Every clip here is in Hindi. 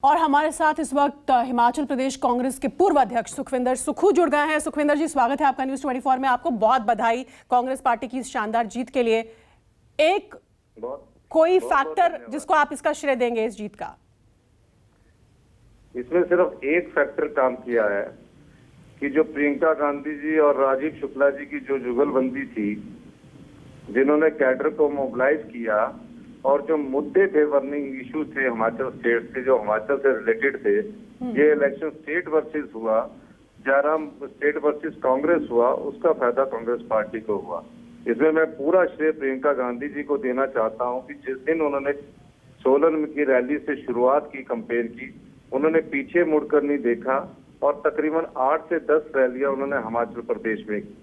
और हमारे साथ इस वक्त हिमाचल प्रदेश कांग्रेस के पूर्व अध्यक्ष सुखविंदर सुक्खू जुड़ गए हैं। सुखविंदर जी, स्वागत है आपका न्यूज़ 24 में। आपको बहुत बधाई कांग्रेस पार्टी की इस शानदार जीत के लिए। कोई फैक्टर जिसको आप इसका श्रेय देंगे इस जीत का? इसमें सिर्फ एक फैक्टर काम किया है कि जो प्रियंका गांधी जी और राजीव शुक्ला जी की जो जुगलबंदी थी, जिन्होंने कैडर को मोबिलाइज किया और जो मुद्दे थे, बर्निंग इशू थे हिमाचल स्टेट से, जो हिमाचल से रिलेटेड थे, ये इलेक्शन स्टेट वर्सेस हुआ, जयराम स्टेट वर्सेस कांग्रेस हुआ, उसका फायदा कांग्रेस पार्टी को हुआ। इसमें मैं पूरा श्रेय प्रियंका गांधी जी को देना चाहता हूं कि जिस दिन उन्होंने सोलन की रैली से शुरुआत की कैंपेन की, उन्होंने पीछे मुड़कर नहीं देखा और तकरीबन 8 से 10 रैलियां उन्होंने हिमाचल प्रदेश में की।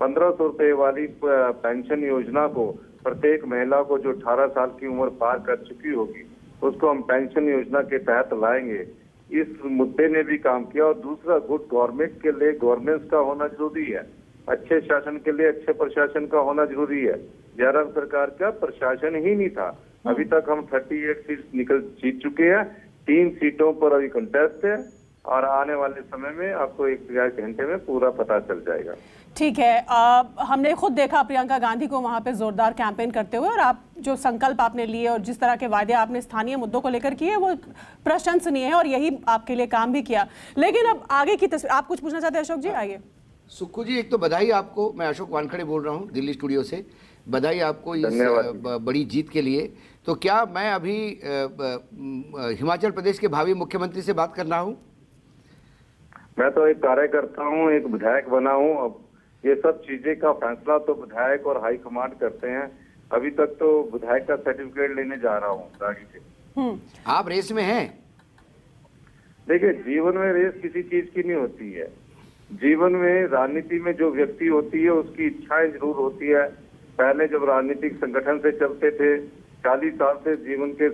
1500 रुपए वाली पेंशन योजना को प्रत्येक महिला को जो 18 साल की उम्र पार कर चुकी होगी, उसको हम पेंशन योजना के तहत लाएंगे। इस मुद्दे ने भी काम किया। और दूसरा, गुड गवर्नमेंट के लिए गवर्नेंस का होना जरूरी है, अच्छे शासन के लिए अच्छे प्रशासन का होना जरूरी है। जयराम सरकार का प्रशासन ही नहीं था। अभी तक हम 38 सीट जीत चुके हैं, 3 सीटों पर अभी कंटेस्ट है और आने वाले समय में आपको 1 घंटे में पूरा पता चल जाएगा। ठीक है। हमने खुद देखा प्रियंका गांधी को वहां पे जोरदार कैंपेन करते हुए, और आप जो संकल्प आपने लिए और जिस तरह के वादे आपने स्थानीय मुद्दों को लेकर किए वो प्रशंसनीय है और यही आपके लिए काम भी किया। लेकिन अब आगे की तस्वीर, आप कुछ पूछना चाहते हैं अशोक जी? आइए। सुक्खू जी, एक तो बधाई आपको। मैं अशोक वानखड़े बोल रहा हूँ दिल्ली स्टूडियो से। बधाई आपको इस बड़ी जीत के लिए। तो क्या मैं अभी हिमाचल प्रदेश के भावी मुख्यमंत्री से बात कर रहा हूँ? मैं तो एक कार्यकर्ता हूँ, एक विधायक बना हूँ। अब ये सब चीजें का फैसला तो विधायक और हाई कमांड करते हैं। अभी तक तो विधायक का सर्टिफिकेट लेने जा रहा हूँ गाड़ी से। आप रेस में हैं? देखिए, जीवन में रेस किसी चीज की नहीं होती है। जीवन में, राजनीति में जो व्यक्ति होती है उसकी इच्छाएं जरूर होती है। पहले जब राजनीतिक संगठन से चलते थे, 40 साल से जीवन के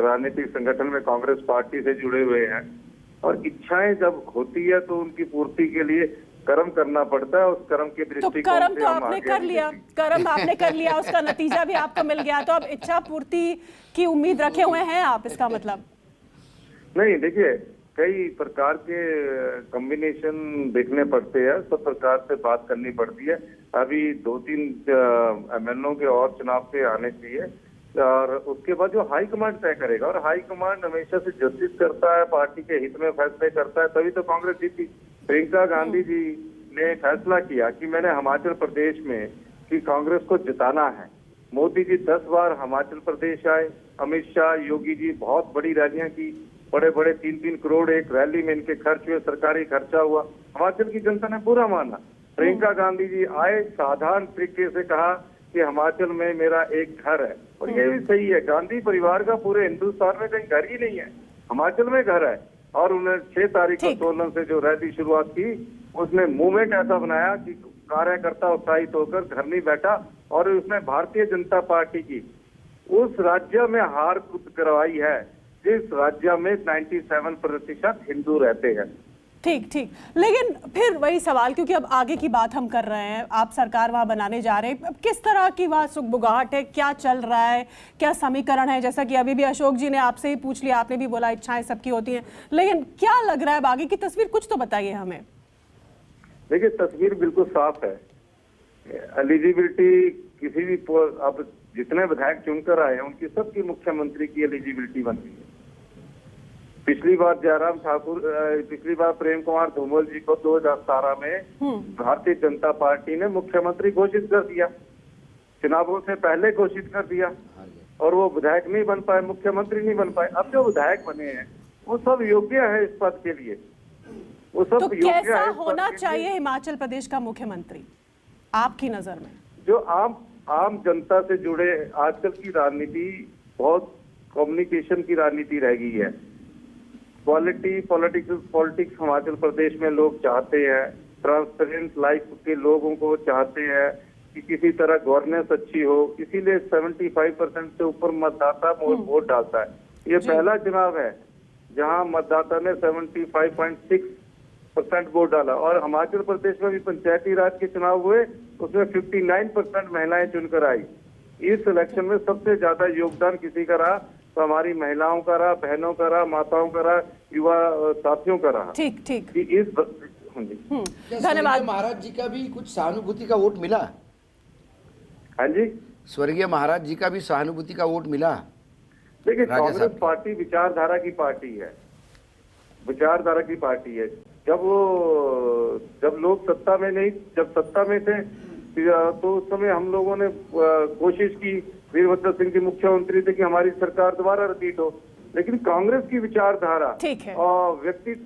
राजनीतिक संगठन में कांग्रेस पार्टी से जुड़े हुए हैं, और इच्छाएं जब होती है तो उनकी पूर्ति के लिए कर्म करना पड़ता है। उस कर्म के दृष्टिकोण से कर्म तो आपने कर लिया, कर्म आपने कर लिया, उसका नतीजा भी आपको मिल गया। तो अब इच्छा पूर्ति की उम्मीद रखे हुए हैं आप, इसका मतलब? नहीं, देखिए, कई प्रकार के कॉम्बिनेशन देखने पड़ते हैं, सब प्रकार से बात करनी पड़ती है। अभी 2-3 एमएलओ के और चुनाव के आने चाहिए और उसके बाद जो हाई कमांड तय करेगा, और हाई कमांड हमेशा से जस्टिस करता है, पार्टी के हित में फैसले करता है, तभी तो कांग्रेस जीती। प्रियंका गांधी जी ने फैसला किया कि मैंने हिमाचल प्रदेश में कि कांग्रेस को जिताना है। मोदी जी 10 बार हिमाचल प्रदेश आए, अमित शाह, योगी जी बहुत बड़ी रैलियां की, बड़े बड़े 3-3 करोड़ एक रैली में इनके खर्च हुए, सरकारी खर्चा हुआ। हिमाचल की जनता ने पूरा माना। प्रियंका गांधी जी आए, साधारण तरीके से कहा कि हिमाचल में मेरा एक घर है, और ये भी सही है। गांधी परिवार का पूरे हिंदुस्तान में कहीं घर ही नहीं है, हिमाचल में घर है। और उन्हें 6 तारीख को सोलन से जो रैली शुरुआत की, उसने मूवमेंट ऐसा बनाया कि कार्यकर्ता उत्साहित होकर घर नहीं बैठा, और उसने भारतीय जनता पार्टी की उस राज्य में हार करवाई है जिस राज्य में 97% हिंदू रहते हैं। ठीक। लेकिन फिर वही सवाल, क्योंकि अब आगे की बात हम कर रहे हैं, आप सरकार वहां बनाने जा रहे हैं, अब किस तरह की वहां सुगबुगाहट है, क्या चल रहा है, क्या समीकरण है? जैसा कि अभी भी अशोक जी ने आपसे ही पूछ लिया, आपने भी बोला इच्छाएं सबकी होती हैं, लेकिन क्या लग रहा है आगे की तस्वीर? कुछ तो बताइए हमें। देखिए, तस्वीर बिल्कुल साफ है। एलिजिबिलिटी किसी भी, अब जितने विधायक चुनकर आए हैं उनकी सबकी मुख्यमंत्री की एलिजिबिलिटी बन गई है। पिछली बार जयराम ठाकुर, पिछली बार प्रेम कुमार धूमल जी को 2017 में भारतीय जनता पार्टी ने मुख्यमंत्री घोषित कर दिया, चुनावों से पहले घोषित कर दिया, और वो विधायक नहीं बन पाए, मुख्यमंत्री नहीं बन पाए। अब जो विधायक बने हैं वो सब योग्य है इस पद के लिए, वो सब तो कैसा होना चाहिए हिमाचल प्रदेश का मुख्यमंत्री आपकी नजर में? जो आम जनता से जुड़े, आजकल की राजनीति बहुत कम्युनिकेशन की राजनीति रह गई है। पॉलिटिक्स हिमाचल प्रदेश में लोग चाहते हैं, ट्रांसपेरेंट लाइफ के लोगों को चाहते हैं कि किसी तरह गवर्नेंस अच्छी हो, इसीलिए 75% से ऊपर मतदाता वोट डालता है। ये पहला चुनाव है जहां मतदाता ने 75.6% वोट डाला, और हिमाचल प्रदेश में भी पंचायती राज के चुनाव हुए, उसमें 59% महिलाएं चुनकर आई। इस इलेक्शन में सबसे ज्यादा योगदान किसी का रहा? तो हमारी महिलाओं का रहा, बहनों का रहा, माताओं का रहा, युवा साथियों का रहा ठीक ठीक। कि इस हाँ जी क्या धन्यवाद। स्वर्गीय महाराज जी का भी कुछ सहानुभूति का वोट मिला? हाँ जी। स्वर्गीय महाराज जी का भी सहानुभूति का वोट मिला? देखिए, राजा कांग्रेस साहब। पार्टी विचारधारा की पार्टी है, विचारधारा की पार्टी है। जब लोग सत्ता में नहीं, जब सत्ता में थे तो उस समय हम लोगों ने कोशिश की, वीरभद्र सिंह जी मुख्यमंत्री थे, कि हमारी सरकार दोबारा रिपीट हो। लेकिन कांग्रेस की विचारधारा ठीक है। और व्यक्ति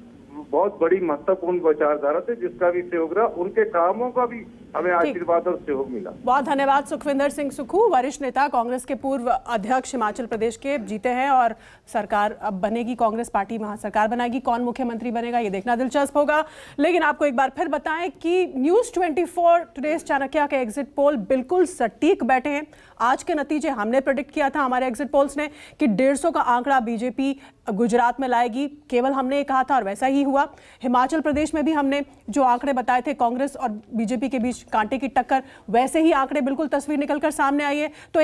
बहुत बड़ी महत्वपूर्ण विचारधारा थे, जिसका भी सहयोग रहा, उनके कामों का भी हमें आशीर्वाद और सहयोग मिला। बहुत धन्यवाद। सुखविंदर सिंह सुक्खू, वरिष्ठ नेता, कांग्रेस के पूर्व अध्यक्ष हिमाचल प्रदेश के, जीते हैं और सरकार अब बनेगी, कांग्रेस पार्टी वहां सरकार बनाएगी। कौन मुख्यमंत्री बनेगा ये देखना दिलचस्प होगा। लेकिन आपको एक बार फिर बताएं कि न्यूज़ 24 टुडेज चाणक्य के एग्जिट पोल बिल्कुल सटीक बैठे हैं। आज के नतीजे हमने प्रेडिक्ट किया था हमारे एग्जिट पोल्स ने कि 150 का आंकड़ा बीजेपी गुजरात में लाएगी, केवल हमने ये कहा था और वैसा ही हुआ। हिमाचल प्रदेश में भी हमने जो आंकड़े बताए थे कांग्रेस और बीजेपी के बीच कांटे की टक्कर, वैसे ही आंकड़े बिल्कुल तस्वीर निकलकर सामने आई है। तो